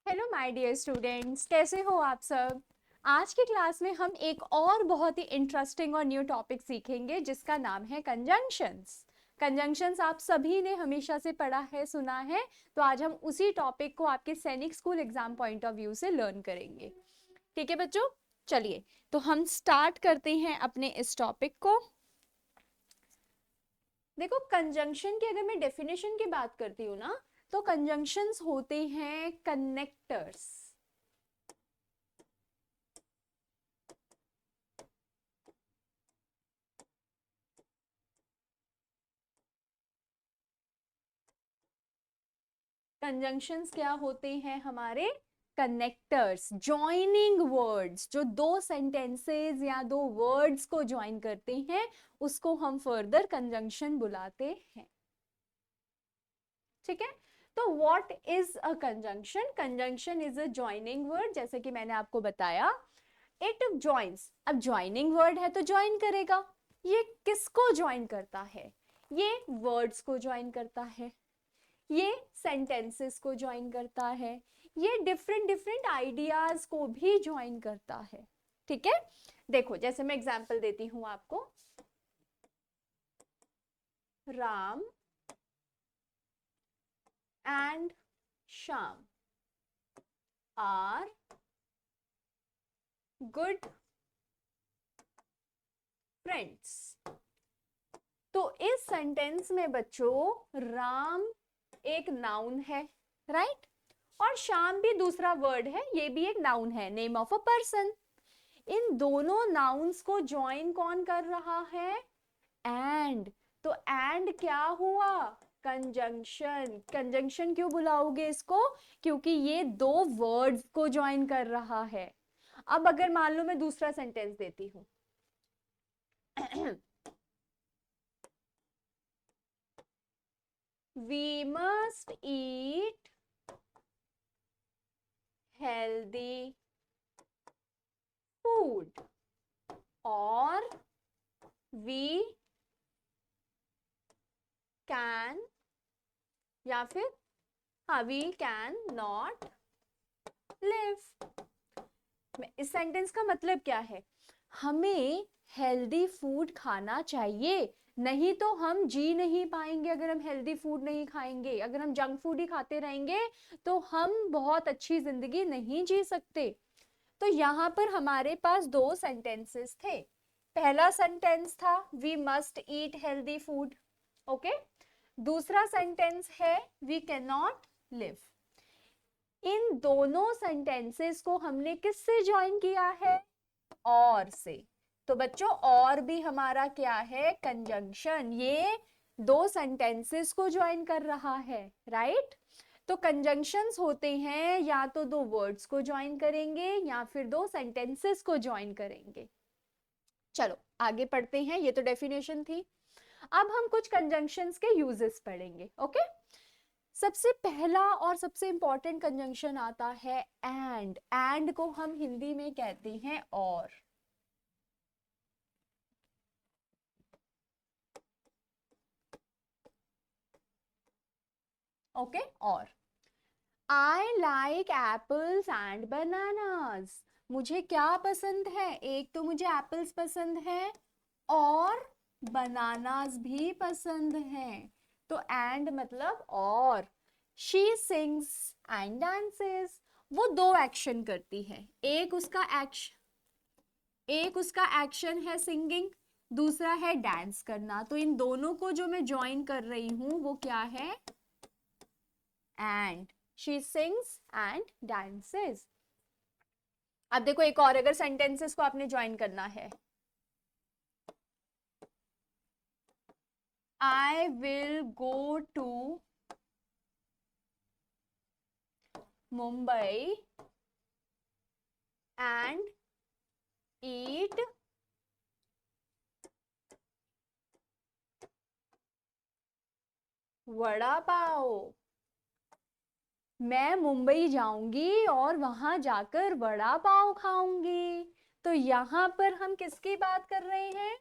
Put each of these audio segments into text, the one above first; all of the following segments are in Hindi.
हेलो माय डियर स्टूडेंट्स, कैसे हो आप सब। आज की क्लास में हम एक और बहुत ही इंटरेस्टिंग और न्यू टॉपिक सीखेंगे जिसका नाम है कंजंक्शंस। कंजंक्शंस आप सभी ने हमेशा से पढ़ा है, सुना है। तो आज हम उसी टॉपिक को आपके सैनिक school exam point of view से लर्न करेंगे। ठीक है बच्चों, चलिए तो हम स्टार्ट करते हैं अपने इस टॉपिक को। देखो, कंजंक्शन की अगर मैं डेफिनेशन की बात करती हूँ ना, तो कंजंक्शंस होते हैं कनेक्टर्स। कंजंक्शंस क्या होते हैं हमारे? कनेक्टर्स, जॉइनिंग वर्ड्स, जो दो सेंटेंसेस या दो वर्ड्स को ज्वाइन करते हैं उसको हम फर्दर कंजंक्शन बुलाते हैं। ठीक है, तो what is a conjunction? Conjunction is a joining word, जैसे कि मैंने आपको बताया। इट जॉइंस, अब जॉइनिंग वर्ड है तो ज्वाइन करेगा। ये किसको ज्वाइन करता है? ये वर्ड्स को ज्वाइन करता है, ये सेंटेंसेस को ज्वाइन करता है, ये डिफरेंट डिफरेंट आइडियाज को भी ज्वाइन करता है। ठीक है, देखो जैसे मैं एग्जांपल देती हूं आपको। Ram and Shyam are good friends. तो इस सेंटेंस में बच्चों राम एक नाउन है, राइट, और श्याम भी दूसरा वर्ड है, ये भी एक नाउन है, नेम ऑफ अ पर्सन। इन दोनों नाउन्स को ज्वाइन कौन कर रहा है? एंड। तो एंड क्या हुआ? कंजंक्शन। कंजंक्शन क्यों बुलाओगे इसको? क्योंकि ये दो वर्ड्स को ज्वाइन कर रहा है। अब अगर मान लो मैं दूसरा सेंटेंस देती हूं we must eat healthy food, और वी कैन, या फिर हाँ, वी कैन नॉट लिव। इस सेंटेंस का मतलब क्या है? हमें हेल्दी फूड खाना चाहिए, नहीं तो हम जी नहीं पाएंगे। अगर हम हेल्दी फूड नहीं खाएंगे, अगर हम जंक फूड ही खाते रहेंगे तो हम बहुत अच्छी जिंदगी नहीं जी सकते। तो यहाँ पर हमारे पास दो सेंटेंसेस थे। पहला सेंटेंस था we must eat healthy food, okay. दूसरा सेंटेंस है वी कैन नॉट लिव। इन दोनों सेंटेंसेस को हमने किससे ज्वाइन किया है? और से। तो बच्चों और भी हमारा क्या है? कंजंक्शन। ये दो सेंटेंसेस को ज्वाइन कर रहा है, राइट। तो कंजंक्शंस होते हैं या तो दो वर्ड्स को ज्वाइन करेंगे या फिर दो सेंटेंसेस को ज्वाइन करेंगे। चलो आगे पढ़ते हैं, ये तो डेफिनेशन थी। अब हम कुछ कंजंक्शंस के यूजेस पढ़ेंगे, ओके। सबसे पहला और सबसे इंपॉर्टेंट कंजंक्शन आता है एंड। एंड को हम हिंदी में कहते हैं और। ओके, और I like apples and bananas. मुझे क्या पसंद है? एक तो मुझे एप्पल्स पसंद है और बनानास भी पसंद है। तो एंड मतलब और। She sings and dances. वो दो एक्शन करती है, एक उसका एक्शन है सिंगिंग, दूसरा है डांस करना। तो इन दोनों को जो मैं ज्वाइन कर रही हूं वो क्या है? And. She sings and dances. अब देखो एक और, अगर सेंटेंसेस को आपने ज्वाइन करना है, I will go to Mumbai and eat vada pav. मैं मुंबई जाऊंगी और वहां जाकर वड़ा पाव खाऊंगी। तो यहां पर हम किसकी बात कर रहे हैं?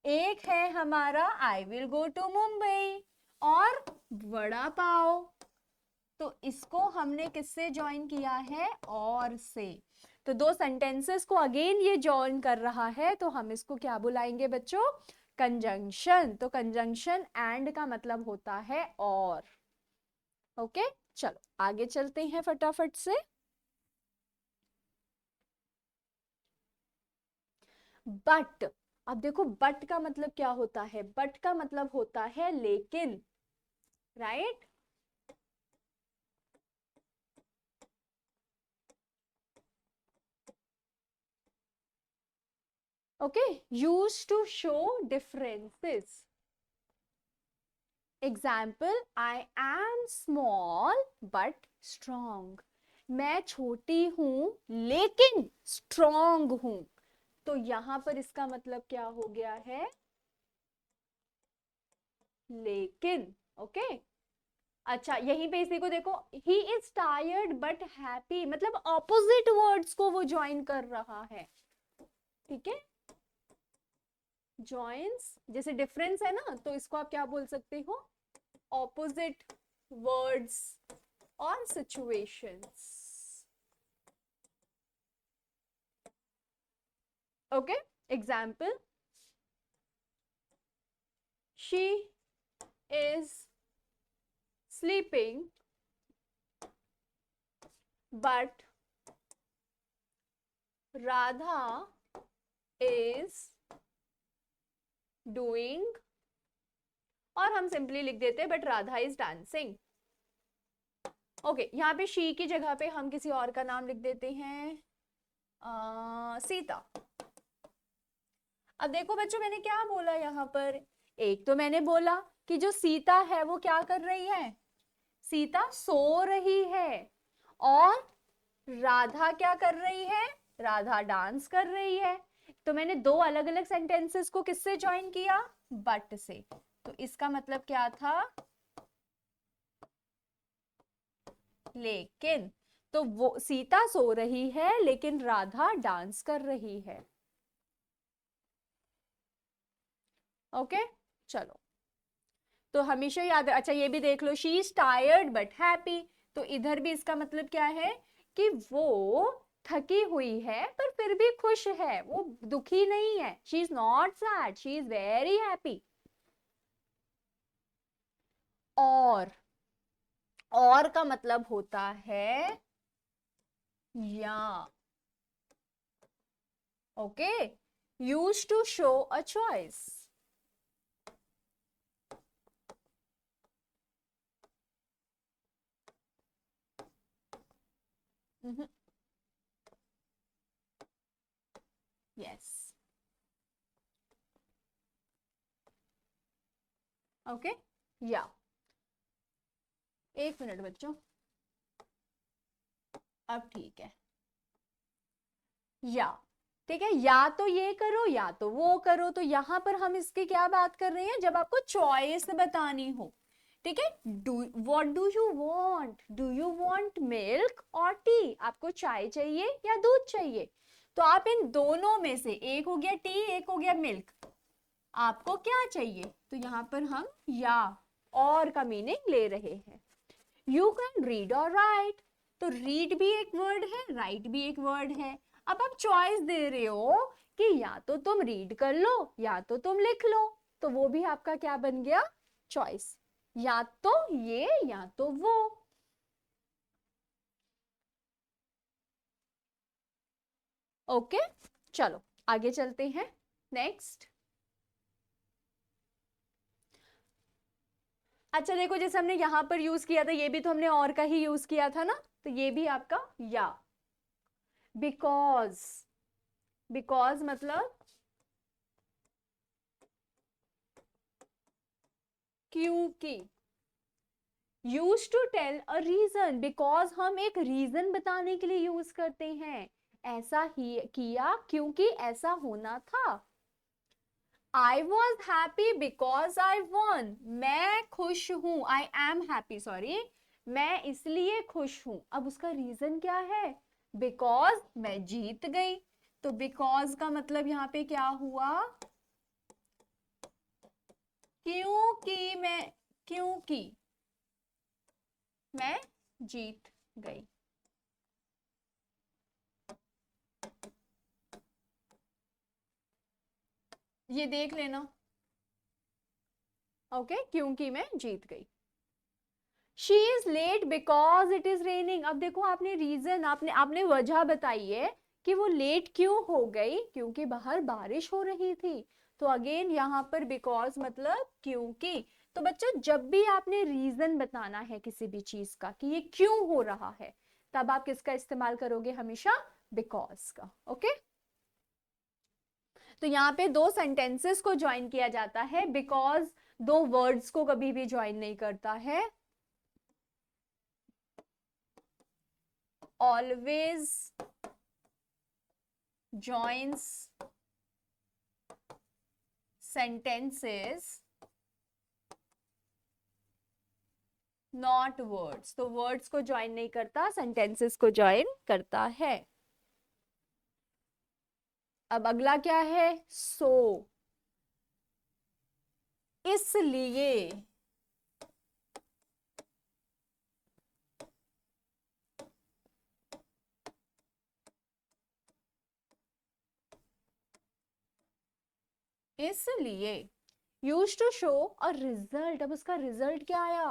एक है हमारा I will go to Mumbai और वड़ा पाव। तो इसको हमने किससे ज्वाइन किया है? और से। तो दो सेंटेंसेस को अगेन ये ज्वाइन कर रहा है, तो हम इसको क्या बुलाएंगे बच्चों? कंजंक्शन। तो कंजंक्शन एंड का मतलब होता है और। ओके, चलो आगे चलते हैं फटाफट से। बट, अब देखो बट का मतलब क्या होता है? बट का मतलब होता है लेकिन, right? Okay, use to show differences. Example, I am small but strong. मैं छोटी हूं लेकिन स्ट्रॉन्ग हूं। तो यहां पर इसका मतलब क्या हो गया है? लेकिन। ओके, अच्छा यहीं पे इसी को देखो, he is tired but happy, मतलब ऑपोजिट वर्ड्स को वो ज्वाइन कर रहा है। ठीक है, ज्वाइंस, जैसे डिफरेंस है ना, तो इसको आप क्या बोल सकते हो? ऑपोजिट वर्ड्स और situations. Okay, example, she is sleeping but Radha is doing, और हम सिंपली लिख देते हैं but Radha is dancing. Okay, यहाँ पे शी की जगह पे हम किसी और का नाम लिख देते हैं, सीता। अब देखो बच्चों, मैंने क्या बोला यहाँ पर? एक तो मैंने बोला कि जो सीता है वो क्या कर रही है? सीता सो रही है। और राधा क्या कर रही है? राधा डांस कर रही है। तो मैंने दो अलग अलग सेंटेंसेस को किससे ज्वाइन किया? बट से। तो इसका मतलब क्या था? लेकिन। तो वो सीता सो रही है लेकिन राधा डांस कर रही है। ओके, चलो, तो हमेशा याद है। अच्छा ये भी देख लो, she is tired but happy. तो इधर भी इसका मतलब क्या है? कि वो थकी हुई है पर फिर भी खुश है, वो दुखी नहीं है। She is not sad, she is very happy. और का मतलब होता है या। Okay, use to show a choice. Yes, okay, या। एक मिनट बच्चों, अब ठीक है। या, ठीक है, या तो ये करो या तो वो करो। तो यहां पर हम इसकी क्या बात कर रहे हैं? जब आपको चॉइस बतानी हो। ठीक है, what do you want? Do you want milk और टी? आपको चाय चाहिए या दूध चाहिए? तो आप इन दोनों में से, एक हो गया टी, एक हो गया मिल्क, आपको क्या चाहिए? तो यहां पर हम या और का मीनिंग ले रहे हैं। यू कैन रीड और राइट। तो रीड भी एक वर्ड है, राइट भी एक वर्ड है। अब आप चॉइस दे रहे हो कि या तो तुम रीड कर लो या तो तुम लिख लो। तो वो भी आपका क्या बन गया? चॉइस। या तो ये या तो वो। ओके, चलो आगे चलते हैं। नेक्स्ट, अच्छा देखो, जैसे हमने यहां पर यूज किया था, ये भी तो हमने और का ही यूज किया था ना। तो ये भी आपका या। बिकॉज, बिकॉज मतलब क्योंकि। Use to tell a reason, because हम एक रीजन बताने के लिए यूज करते हैं। ऐसा ही किया क्योंकि ऐसा होना था। I was happy because I won, मैं खुश हूं, आई एम हैप्पी, सॉरी, मैं इसलिए खुश हूं। अब उसका रीजन क्या है? बिकॉज मैं जीत गई। तो बिकॉज का मतलब यहां पे क्या हुआ? क्योंकि मैं जीत गई। ये देख लेना, ओके, क्योंकि मैं जीत गई। She is late because it is raining. अब देखो, आपने रीजन, आपने आपने वजह बताई है कि वो लेट क्यों हो गई, क्योंकि बाहर बारिश हो रही थी। तो अगेन यहाँ पर बिकॉज मतलब क्योंकि। तो बच्चों, जब भी आपने रीजन बताना है किसी भी चीज का कि ये क्यों हो रहा है, तब आप किसका इस्तेमाल करोगे? हमेशा बिकॉज का। ओके, तो यहाँ पे दो सेंटेंसेस को ज्वाइन किया जाता है। बिकॉज दो वर्ड्स को कभी भी ज्वाइन नहीं करता है। Always joins sentences not words। तो words को ज्वाइन नहीं करता, sentences को ज्वाइन करता है। अब अगला क्या है? सो, इसलिए, इसलिए। Use to show a result. अब उसका रिजल्ट क्या आया?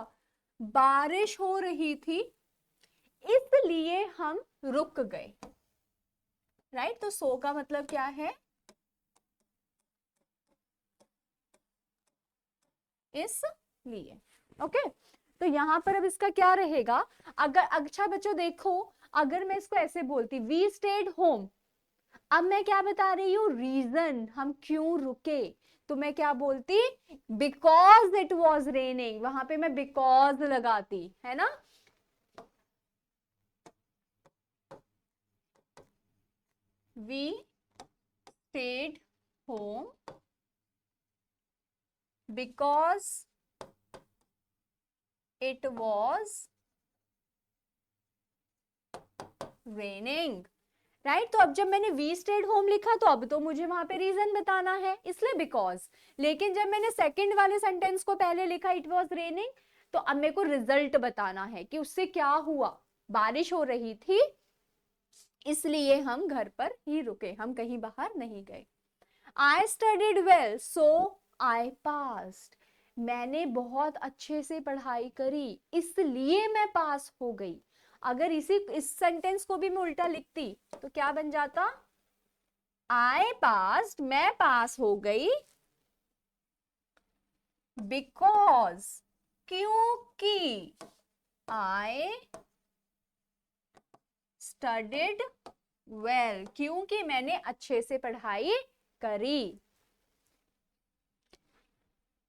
बारिश हो रही थी, इसलिए हम रुक गए। राइट, तो सो का मतलब क्या है? इसलिए। ओके, तो यहां पर अब इसका क्या रहेगा? अगर, अच्छा बच्चों देखो, अगर मैं इसको ऐसे बोलती वी स्टेड होम, अब मैं क्या बता रही हूँ? रीजन, हम क्यों रुके। तो मैं क्या बोलती? Because it was raining. वहां पे मैं बिकॉज लगाती, है ना। We stayed home because it was raining. Right, तो अब जब मैंने वी स्टेड होम लिखा, तो अब तो मुझे वहां पे रीजन बताना है, इसलिए बिकॉज। लेकिन जब मैंने सेकंड वाले सेंटेंस को पहले लिखा, इट वॉज रेनिंग, तो अब मेरे को रिजल्ट बताना है कि उससे क्या हुआ। बारिश हो रही थी, इसलिए हम घर पर ही रुके, हम कहीं बाहर नहीं गए। I studied well so I passed. मैंने बहुत अच्छे से पढ़ाई करी, इसलिए मैं पास हो गई। अगर इस सेंटेंस को भी मैं उल्टा लिखती तो क्या बन जाता? आई पास्ड, मैं पास हो गई, बिकॉज, क्योंकि, आई स्टडीड वेल, क्योंकि मैंने अच्छे से पढ़ाई करी।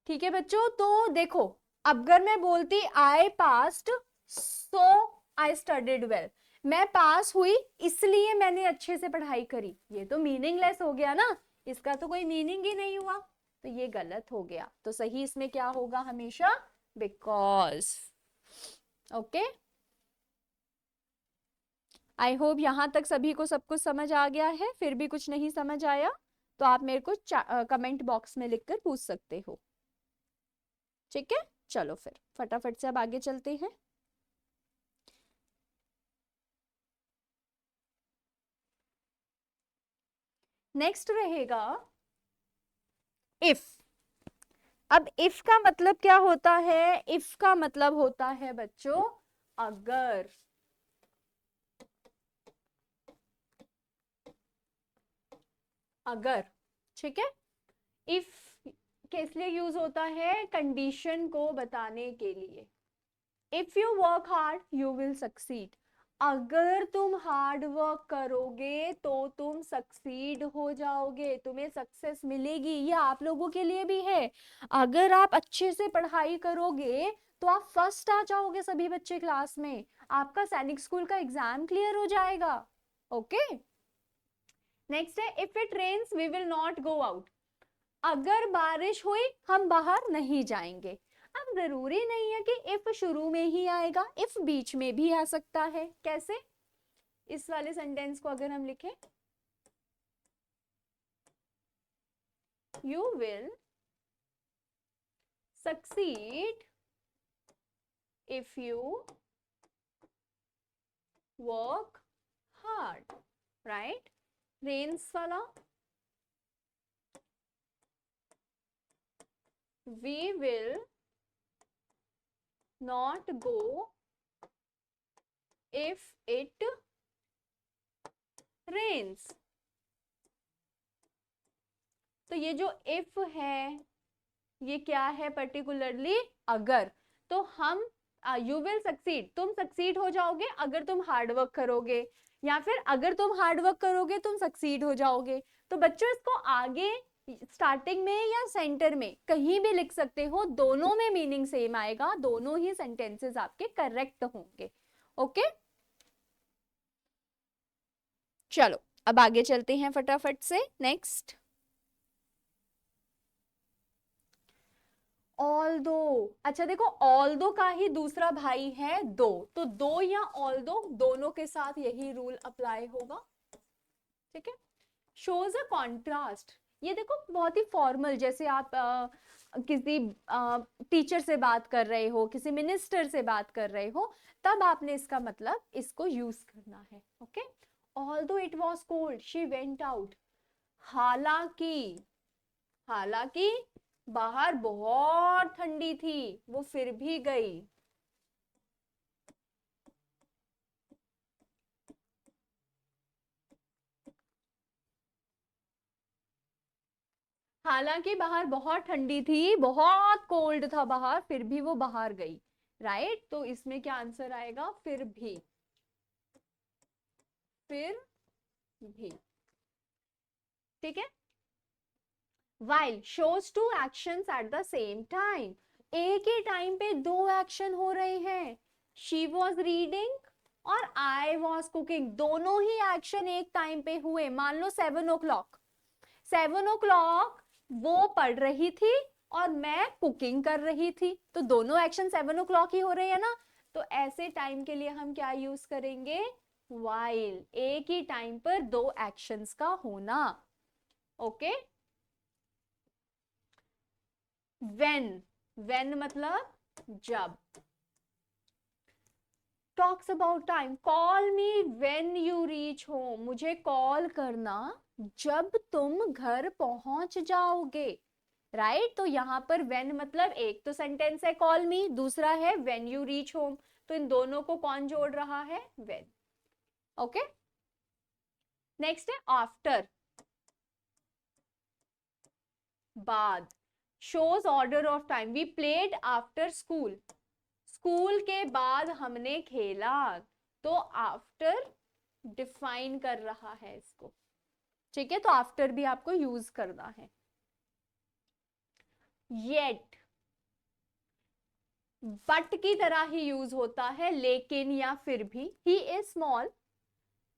ठीक है बच्चों, तो देखो, अगर मैं बोलती I passed so I studied well, मैं पास हुई इसलिए मैंने अच्छे से पढ़ाई करी, ये तो मीनिंगलेस हो गया ना, इसका तो कोई मीनिंग ही नहीं हुआ, तो ये गलत हो गया। तो सही इसमें क्या होगा? हमेशा बिकॉज। ओके, आई होप यहां तक सभी को सब कुछ समझ आ गया है। फिर भी कुछ नहीं समझ आया तो आप मेरे को कमेंट बॉक्स में लिखकर पूछ सकते हो। ठीक है, चलो फिर फटाफट से अब आगे चलते हैं। नेक्स्ट रहेगा इफ। अब इफ का मतलब क्या होता है? इफ का मतलब होता है बच्चों अगर। अगर, ठीक है। इफ किस लिए यूज होता है? कंडीशन को बताने के लिए। If you work hard you will succeed. अगर तुम हार्ड वर्क करोगे तो तुम सक्सीड हो जाओगे, तुम्हें सक्सेस मिलेगी। ये आप लोगों के लिए भी है। अगर आप अच्छे से पढ़ाई करोगे तो आप फर्स्ट आ जाओगे सभी बच्चे क्लास में, आपका सैनिक स्कूल का एग्जाम क्लियर हो जाएगा। ओके, नेक्स्ट है if it rains we will not go out. अगर बारिश हुई हम बाहर नहीं जाएंगे। अब जरूरी नहीं है कि इफ शुरू में ही आएगा, इफ बीच में भी आ सकता है। कैसे? इस वाले सेंटेंस को अगर हम लिखें, you will succeed if you work hard, right. Rains वाला, we will not go if it rains. तो ये जो इफ है ये क्या है, पर्टिकुलरली अगर। तो हम यू विल सक्सीड, तुम सक्सीड हो जाओगे अगर तुम हार्डवर्क करोगे, या फिर अगर तुम हार्डवर्क करोगे तुम सक्सीड हो जाओगे। तो बच्चों इसको आगे स्टार्टिंग में या सेंटर में कहीं भी लिख सकते हो, दोनों में मीनिंग सेम आएगा, दोनों ही सेंटेंसेस आपके करेक्ट होंगे। ओके, चलो अब आगे चलते हैं फटाफट से। Next, although. अच्छा देखो, ऑल्दो का ही दूसरा भाई है दो, तो दो या ऑल्दो दोनों के साथ यही रूल अप्लाई होगा, ठीक है। शोज अ कॉन्ट्रास्ट, ये देखो बहुत ही फॉर्मल, जैसे आप किसी टीचर से बात कर रहे हो, किसी मिनिस्टर से बात कर रहे हो, तब आपने इसका मतलब इसको यूज करना है। Okay, although it was cold she went out, हालांकि, हालांकि बाहर बहुत ठंडी थी वो फिर भी गई। हालांकि बाहर बहुत ठंडी थी, बहुत कोल्ड था बाहर, फिर भी वो बाहर गई, राइट। तो इसमें क्या आंसर आएगा, फिर भी, फिर भी, ठीक है। while shows two actions at the same time, एक ही टाइम पे दो एक्शन हो रहे हैं, she was reading और I was cooking, दोनों ही एक्शन एक टाइम पे हुए। मान लो 7 o'clock, 7 o'clock वो पढ़ रही थी और मैं कुकिंग कर रही थी, तो दोनों एक्शन 7 o'clock ही हो रहे हैं ना। तो ऐसे टाइम के लिए हम क्या यूज करेंगे, while, एक ही टाइम पर दो एक्शंस का होना। ओके, when मतलब जब। Talks about time, call me when you reach home, मुझे कॉल करना जब तुम घर पहुंच जाओगे, राइट। तो यहाँ पर when मतलब एक तो सेंटेंस है कॉल मी, दूसरा है when you reach home, तो इन दोनों को कौन जोड़ रहा है, when। ओके, नेक्स्ट है आफ्टर, बाद। Shows order of time, we played after school, school के बाद हमने खेला, तो आफ्टर डिफाइन कर रहा है इसको, ठीक है। तो आफ्टर भी आपको यूज करना है। येट, बट की तरह ही यूज होता है, लेकिन या फिर भी। He is small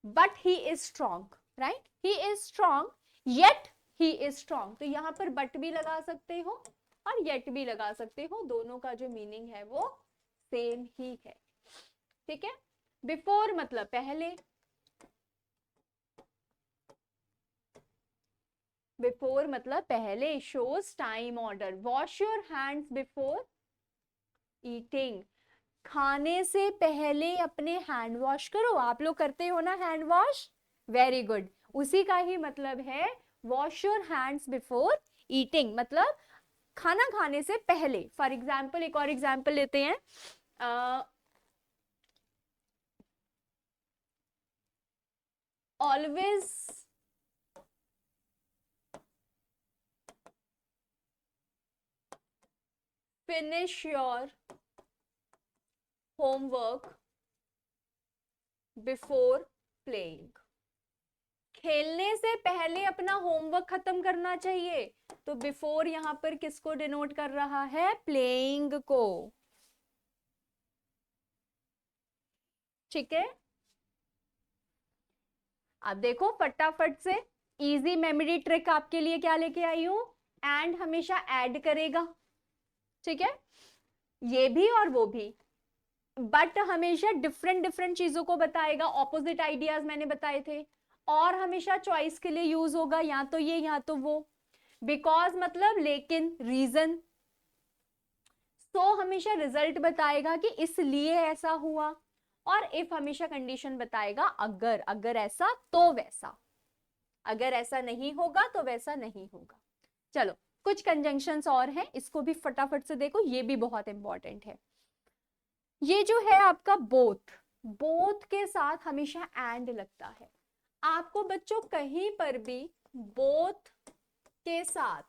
but he is strong, right, he is strong yet he is strong, तो यहां पर बट भी लगा सकते हो और येट भी लगा सकते हो, दोनों का जो मीनिंग है वो सेम ही है, ठीक है। बिफोर मतलब पहले, बिफोर मतलब पहले, shows time order. Wash your hands before eating, खाने से पहले अपने हैंड वॉश करो, आप लोग करते हो ना हैंड वॉश, वेरी गुड, उसी का ही मतलब है wash your hands before eating, मतलब खाना खाने से पहले। फॉर एग्जाम्पल, एक और एग्जाम्पल लेते हैं, always finish your homework before playing, खेलने से पहले अपना होमवर्क खत्म करना चाहिए, तो बिफोर यहां पर किसको डिनोट कर रहा है, प्लेइंग को, ठीक है। अब देखो फटाफट से इजी मेमोरी ट्रिक आपके लिए क्या लेके आई हूं, एंड हमेशा ऐड करेगा, ठीक है, ये भी और वो भी, बट हमेशा डिफरेंट डिफरेंट चीजों को बताएगा, ऑपोजिट आइडियाज मैंने बताए थे, और हमेशा चॉइस के लिए यूज होगा, या तो ये या तो वो। बिकॉज मतलब लेकिन, रीजन, तो हमेशा रिजल्ट बताएगा कि इसलिए ऐसा हुआ, और इफ हमेशा कंडीशन बताएगा अगर, अगर ऐसा तो वैसा, अगर ऐसा नहीं होगा तो वैसा नहीं होगा। चलो कुछ कंजंक्शंस और हैं, इसको भी फटाफट से देखो, ये भी बहुत इंपॉर्टेंट है। ये जो है आपका बोथ, बोथ के साथ हमेशा एंड लगता है। आपको बच्चों कहीं पर भी बोथ के साथ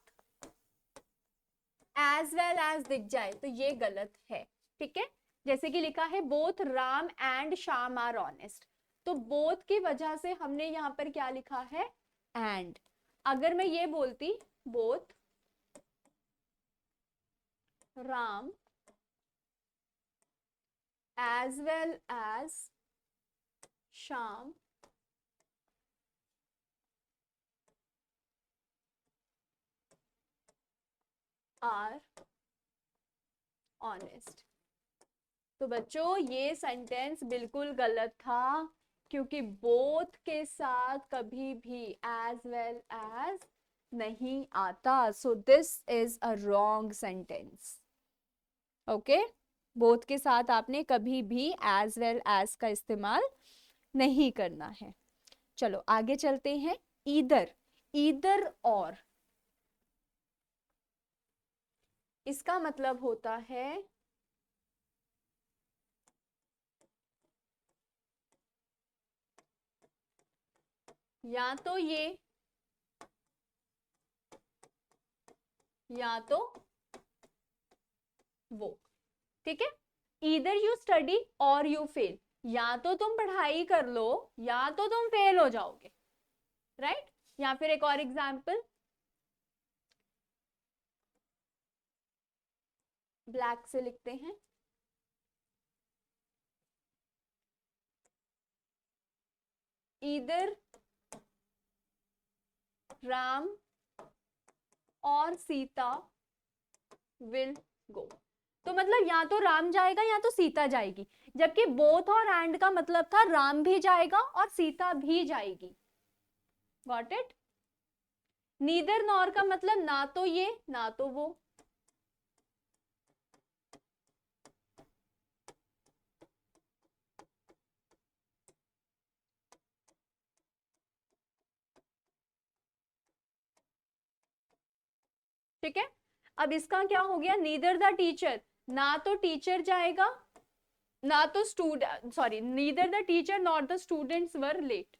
एज वेल एज दिख जाए तो ये गलत है, ठीक है। जैसे कि लिखा है both Ram and Shyam are honest, तो बोथ की वजह से हमने यहां पर क्या लिखा है, एंड। अगर मैं ये बोलती both Ram as well as Sham are honest, तो बच्चों ये सेंटेंस बिल्कुल गलत था, क्योंकि बोथ के साथ कभी भी as well as नहीं आता। So this is a wrong sentence. Okay, both के साथ आपने कभी भी as well as का इस्तेमाल नहीं करना है। चलो आगे चलते हैं। ईदर, ईदर और, इसका मतलब होता है या तो ये या तो वो, ठीक है। ईदर यू स्टडी और यू फेल, या तो तुम पढ़ाई कर लो या तो तुम फेल हो जाओगे, राइट। या फिर एक और एग्जाम्पल, ब्लैक से लिखते हैं, ईदर राम और सीता विल गो, तो मतलब या तो राम जाएगा या तो सीता जाएगी, जबकि बोथ और एंड का मतलब था राम भी जाएगा और सीता भी जाएगी। Got it. नीदर नॉर का मतलब ना तो ये ना तो वो, ठीक है। अब इसका क्या हो गया, नीदर द टीचर, ना तो टीचर जाएगा ना तो student, sorry, neither the teacher not the students were late,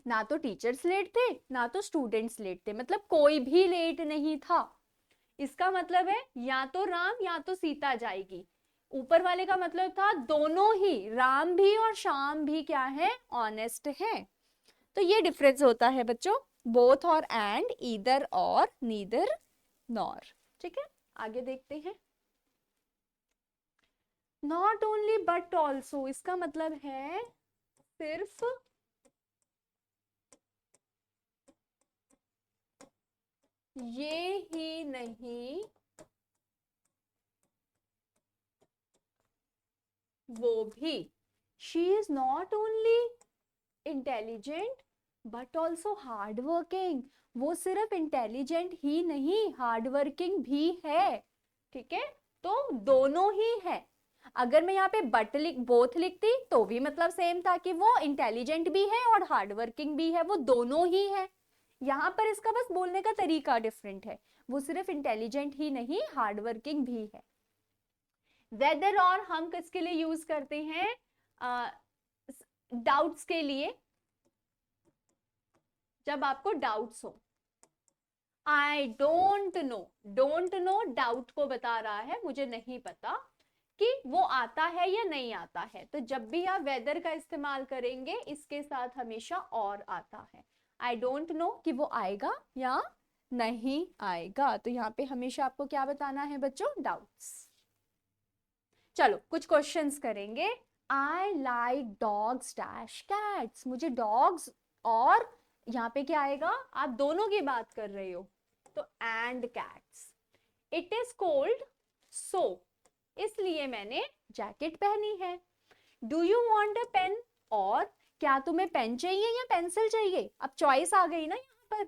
ना तो टीचर्स लेट थे ना तो स्टूडेंट्स लेट थे, मतलब कोई भी लेट नहीं था। इसका मतलब है या तो राम या तो सीता जाएगी। ऊपर वाले का मतलब था दोनों ही, राम भी और श्याम भी क्या है, ऑनेस्ट है। तो ये डिफरेंस होता है बच्चों, बोथ और एंड, ईदर और, नीदर नॉर, ठीक है। आगे देखते हैं। नॉट ओनली बट ऑल्सो, इसका मतलब है सिर्फ ये ही नहीं वो भी। She is not only intelligent but also hard working, वो सिर्फ इंटेलिजेंट ही नहीं हार्ड वर्किंग भी है, ठीक है। तो दोनों ही है। अगर मैं यहाँ पे बट लिख, बोथ लिखती तो भी मतलब सेम था कि वो इंटेलिजेंट भी है और हार्ड वर्किंग भी है, वो दोनों ही है। यहाँ पर इसका बस बोलने का तरीका डिफरेंट है, वो सिर्फ इंटेलिजेंट ही नहीं हार्ड वर्किंग भी है। वेदर और हम किसके लिए यूज करते हैं, डाउट्स के लिए, जब आपको डाउट्स हो। I don't know, don't know doubt को बता रहा है, मुझे नहीं पता कि वो आता है या नहीं आता है। तो जब भी आप वेदर का इस्तेमाल करेंगे इसके साथ हमेशा और आता है। आई डोंट नो कि वो आएगा या नहीं आएगा, तो यहाँ पे हमेशा आपको क्या बताना है बच्चों, डाउट्स। चलो कुछ क्वेश्चंस करेंगे। I like dogs dash cats, मुझे डॉग्स और यहाँ पे क्या आएगा, आप दोनों की बात कर रहे हो तो and cats. It is cold so, इसलिए मैंने जैकेट पहनी है। Do you want a pen, और क्या तुम्हें पेन चाहिए या पेंसिल चाहिए, अब चॉइस आ गई ना यहाँ पर,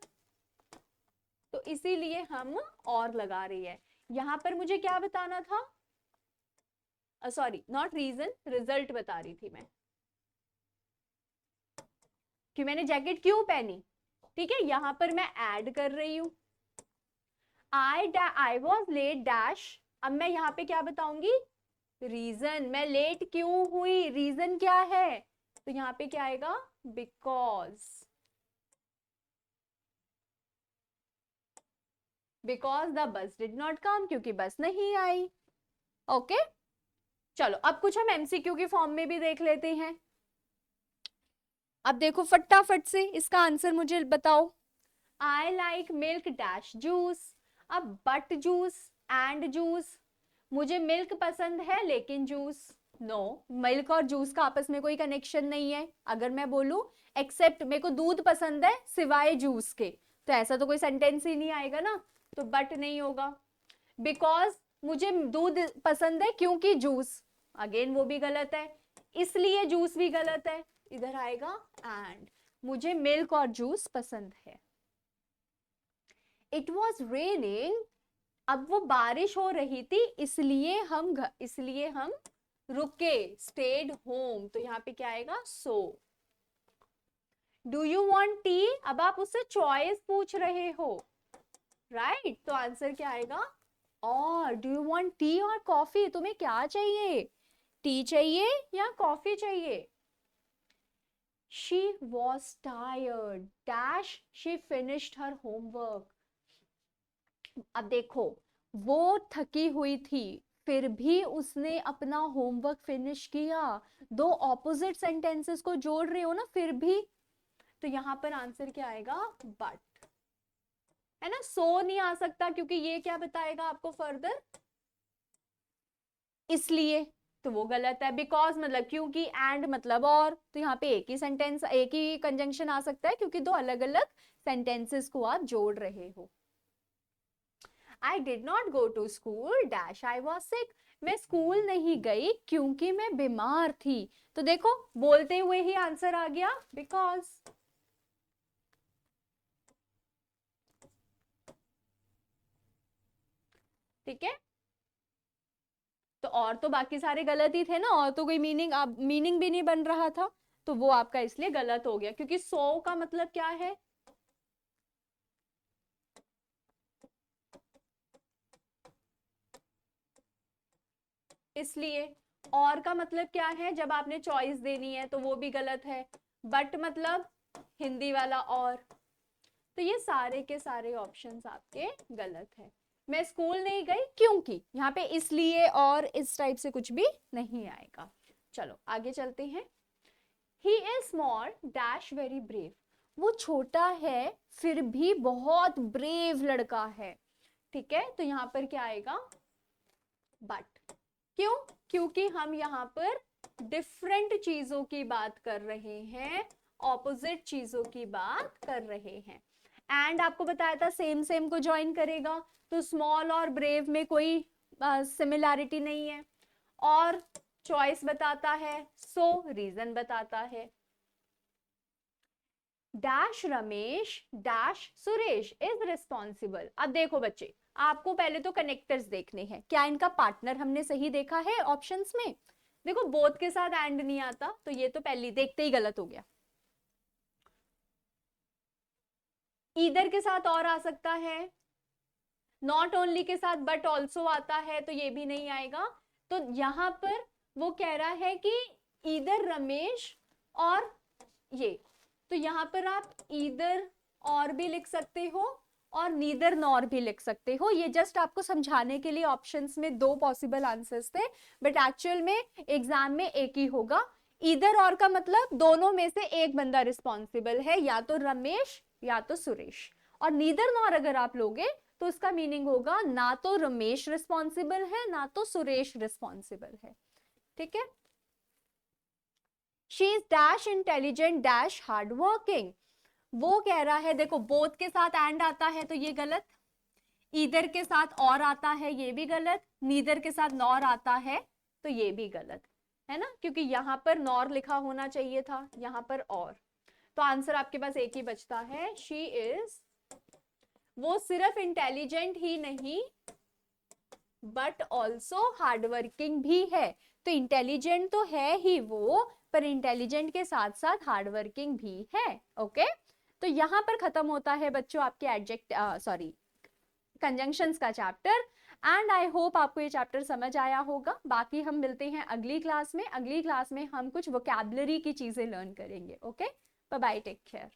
तो इसीलिए हम और लगा रही है। यहाँ पर मुझे क्या बताना था, सॉरी नॉट रीजन, रिजल्ट बता रही थी मैं कि मैंने जैकेट क्यों पहनी। ठीक है, यहां पर मैं ऐड कर रही हूं आई वॉज लेट डैश। अब मैं यहाँ पे क्या बताऊंगी, रीजन, मैं लेट क्यों हुई, रीजन क्या है, तो यहाँ पे क्या आएगा, because the bus did not come, क्योंकि बस नहीं आई। ओके चलो अब कुछ हम एमसीक्यू की फॉर्म में भी देख लेते हैं। अब देखो फटाफट से इसका आंसर मुझे बताओ। I like milk dash juice. अब बट जूस एंड जूस, मुझे मिल्क पसंद है लेकिन जूस, नो, मिल्क और जूस का आपस में कोई कनेक्शन नहीं है। अगर मैं बोलूं एक्सेप्ट मेरे को दूध पसंद है सिवाय जूस के, तो ऐसा तो कोई सेंटेंस ही नहीं आएगा ना, तो बट नहीं होगा। बिकॉज मुझे दूध पसंद है क्योंकि जूस, अगेन वो भी गलत है, इसलिए जूस भी गलत है, इधर आएगा एंड, मुझे मिल्क और जूस पसंद है। इट वॉज रेनिंग, अब वो बारिश हो रही थी इसलिए हम रुके, स्टेड होम, तो यहाँ पे क्या आएगा, सो। डू यू वॉन्ट टी, अब आप उससे चॉइस पूछ रहे हो, राइट, तो आंसर क्या आएगा, और डू यू वांट टी और कॉफी, तुम्हें क्या चाहिए, टी चाहिए या कॉफी चाहिए। She was tired dash she finished her homework. अब देखो वो थकी हुई थी फिर भी उसने अपना होमवर्क फिनिश किया, दो ऑपोजिट सेंटेंसेस को जोड़ रहे हो ना फिर भी, तो यहां पर आंसर क्या आएगा, बट, है ना, सो नहीं आ सकता क्योंकि ये क्या बताएगा आपको फर्दर, इसलिए, तो वो गलत है। बिकॉज मतलब क्योंकि, एंड मतलब और, तो यहाँ पे एक ही सेंटेंस, एक ही कंजंक्शन आ सकता है क्योंकि दो अलग अलग सेंटेंसेस को आप जोड़ रहे हो। I did not go to school dash I was sick, मैं स्कूल नहीं गई क्योंकि मैं बीमार थी, तो देखो बोलते हुए ही आंसर आ गया, बिकॉज। ठीक है, तो और तो बाकी सारे गलत ही थे ना, और तो कोई मीनिंग भी नहीं बन रहा था, तो वो आपका इसलिए गलत हो गया क्योंकि सो का मतलब क्या है, इसलिए। और का मतलब क्या है, जब आपने चॉइस देनी है तो वो भी गलत है। बट मतलब हिंदी वाला और, तो ये सारे के सारे ऑप्शंस आपके गलत है। मैं स्कूल नहीं गई क्योंकि, यहाँ पे इसलिए और इस टाइप से कुछ भी नहीं आएगा। चलो आगे चलते हैं। He is small dash very brave, वो छोटा है फिर भी बहुत ब्रेव लड़का है। ठीक है, तो यहाँ पर क्या आएगा, बट, क्यों, क्योंकि हम यहाँ पर डिफरेंट चीजों की बात कर रहे हैं, ऑपोजिट चीजों की बात कर रहे हैं। एंड आपको बताया था सेम सेम को ज्वाइन करेगा, तो स्मॉल और ब्रेव में कोई सिमिलैरिटी नहीं है, और चॉइस बताता है, सो रीजन बताता है। Dash Ramesh dash Suresh is responsible. अब देखो बच्चे, आपको पहले तो कनेक्टर्स देखने हैं, क्या इनका पार्टनर हमने सही देखा है ऑप्शंस में, देखो बोथ के साथ एंड नहीं आता, तो ये तो पहले देखते ही गलत हो गया। ईदर के साथ और आ सकता है, नॉट ओनली के साथ बट ऑल्सो आता है, तो ये भी नहीं आएगा। तो यहां पर वो कह रहा है कि ईदर रमेश और ये, तो यहां पर आप ईदर और भी लिख सकते हो और नीदर नॉर भी लिख सकते हो, ये जस्ट आपको समझाने के लिए ऑप्शंस में दो पॉसिबल आंसर्स थे, बट एक्चुअल में एग्जाम में एक ही होगा। ईदर और का मतलब दोनों में से एक बंदा रिस्पॉन्सिबल है, या तो रमेश या तो सुरेश, और नीदर नॉर अगर आप लोगे तो उसका मीनिंग होगा ना तो रमेश रिस्पॉन्सिबल है ना तो सुरेश रिस्पॉन्सिबल है। ठीक है, she is dash intelligent dash hard working, वो कह रहा है, देखो बोथ के साथ एंड आता है तो ये गलत, ईदर के साथ और आता है ये भी गलत, नीदर के साथ नॉर आता है तो ये भी गलत है ना, क्योंकि यहां पर नॉर लिखा होना चाहिए था, यहां पर और, तो आंसर आपके पास एक ही बचता है, शी इज, वो सिर्फ इंटेलिजेंट ही नहीं बट ऑल्सो हार्डवर्किंग भी है, तो इंटेलिजेंट तो है ही वो, पर इंटेलिजेंट के साथ साथ हार्ड वर्किंग भी है। ओके, तो यहाँ पर खत्म होता है बच्चों आपके एडजेक्ट सॉरी कंजंक्शंस का चैप्टर। एंड आई होप आपको ये चैप्टर समझ आया होगा। बाकी हम मिलते हैं अगली क्लास में। अगली क्लास में हम कुछ वोकैबुलरी की चीजें लर्न करेंगे। Okay, bye bye, take care.